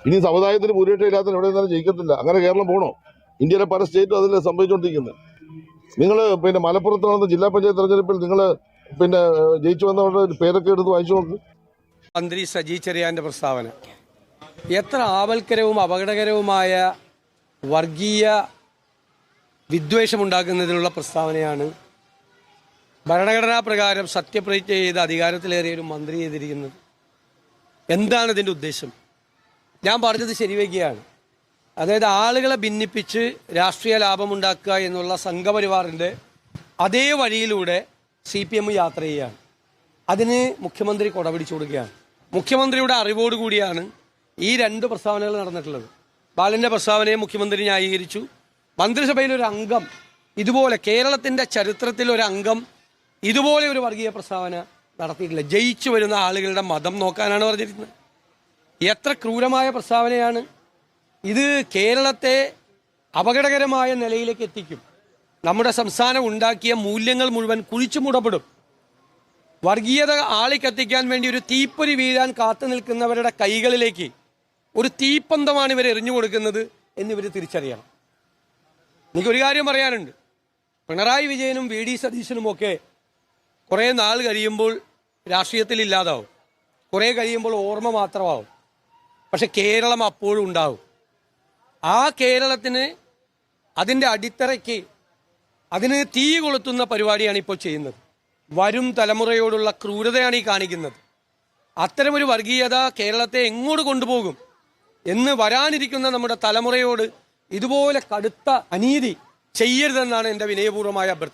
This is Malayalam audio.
ഇനി സമുദായത്തിന് ഭൂരിപക്ഷം ഇല്ലാത്തതിന് എവിടെ നിന്നാലും ജയിക്കത്തില്ല. അങ്ങനെ കേരളം പോകണോ? ഇന്ത്യയിലെ പല സ്റ്റേറ്റും അതിൽ സംഭവിച്ചുകൊണ്ടിരിക്കുന്നത്. നിങ്ങൾ മലപ്പുറത്ത് നടന്ന ജില്ലാ പഞ്ചായത്ത് തെരഞ്ഞെടുപ്പിൽ നിങ്ങൾ ജയിച്ചു വന്നവരുടെ പേരൊക്കെ എടുത്ത് വായിച്ചു നോക്ക്. മന്ത്രി സജി ചെറിയാന്റെ പ്രസ്താവന എത്ര ആപൽക്കരവും അപകടകരവുമായ വർഗീയ വിദ്വേഷമുണ്ടാക്കുന്നതിനുള്ള പ്രസ്താവനയാണ് ഭരണഘടനാ പ്രകാരം സത്യപ്രതിജ്ഞ ചെയ്ത് അധികാരത്തിലേറിയ ഒരു മന്ത്രി ചെയ്തിരിക്കുന്നത്. എന്താണ് ഇതിൻ്റെ ഉദ്ദേശം? ഞാൻ പറഞ്ഞത് ശരിവയ്ക്കുകയാണ്. അതായത് ആളുകളെ ഭിന്നിപ്പിച്ച് രാഷ്ട്രീയ ലാഭമുണ്ടാക്കുക എന്നുള്ള സംഘപരിവാറിൻ്റെ അതേ വഴിയിലൂടെ CPM യാത്ര ചെയ്യുകയാണ്. അതിന് മുഖ്യമന്ത്രി കൊടപിടിച്ചു കൊടുക്കുകയാണ്. മുഖ്യമന്ത്രിയുടെ അറിവോടുകൂടിയാണ് ഈ രണ്ട് പ്രസ്താവനകൾ നടന്നിട്ടുള്ളത്. ബാലൻ്റെ പ്രസ്താവനയെ മുഖ്യമന്ത്രി ന്യായീകരിച്ചു. മന്ത്രിസഭയിൽ ഒരു അംഗം ഇതുപോലെ, കേരളത്തിൻ്റെ ചരിത്രത്തിൽ ഒരു അംഗം ഇതുപോലെ ഒരു വർഗീയ പ്രസ്താവന നടത്തിയിട്ടില്ല. ജയിച്ചു വരുന്ന ആളുകളുടെ മതം നോക്കാനാണ് പറഞ്ഞിരിക്കുന്നത്. എത്ര ക്രൂരമായ പ്രസ്താവനയാണ് ഇത്! കേരളത്തെ അപകടകരമായ നിലയിലേക്ക് എത്തിക്കും. നമ്മുടെ സംസ്ഥാനം ഉണ്ടാക്കിയ മൂല്യങ്ങൾ മുഴുവൻ കുഴിച്ചു മൂടപ്പെടും. വർഗീയത ആളിക്കത്തിക്കാൻ വേണ്ടി ഒരു തീപ്പൊരി വീഴാൻ കാത്തു നിൽക്കുന്നവരുടെ കൈകളിലേക്ക് ഒരു തീപ്പന്തമാണ് ഇവർ എറിഞ്ഞു കൊടുക്കുന്നത് എന്നിവർ തിരിച്ചറിയണം. എനിക്കൊരു കാര്യം പറയാനുണ്ട്. പിണറായി വിജയനും VD സതീശനുമൊക്കെ കുറേ നാൾ കഴിയുമ്പോൾ രാഷ്ട്രീയത്തിൽ ഇല്ലാതാവും, കുറേ കഴിയുമ്പോൾ ഓർമ്മ മാത്രമാവും. പക്ഷെ കേരളം അപ്പോഴും ഉണ്ടാവും. ആ കേരളത്തിന് അതിൻ്റെ അടിത്തറയ്ക്ക് അതിന് തീ കൊളുത്തുന്ന പരിപാടിയാണ് ഇപ്പോൾ ചെയ്യുന്നത്. വരും തലമുറയോടുള്ള ക്രൂരതയാണ് ഈ കാണിക്കുന്നത്. അത്തരമൊരു വർഗീയത കേരളത്തെ എങ്ങോട്ട് കൊണ്ടുപോകും എന്ന് വരാനിരിക്കുന്ന നമ്മുടെ തലമുറയോട് ഇതുപോലെ കടുത്ത അനീതി ചെയ്യരുതെന്നാണ് എൻ്റെ വിനയപൂർവ്വമായ അഭ്യർത്ഥന.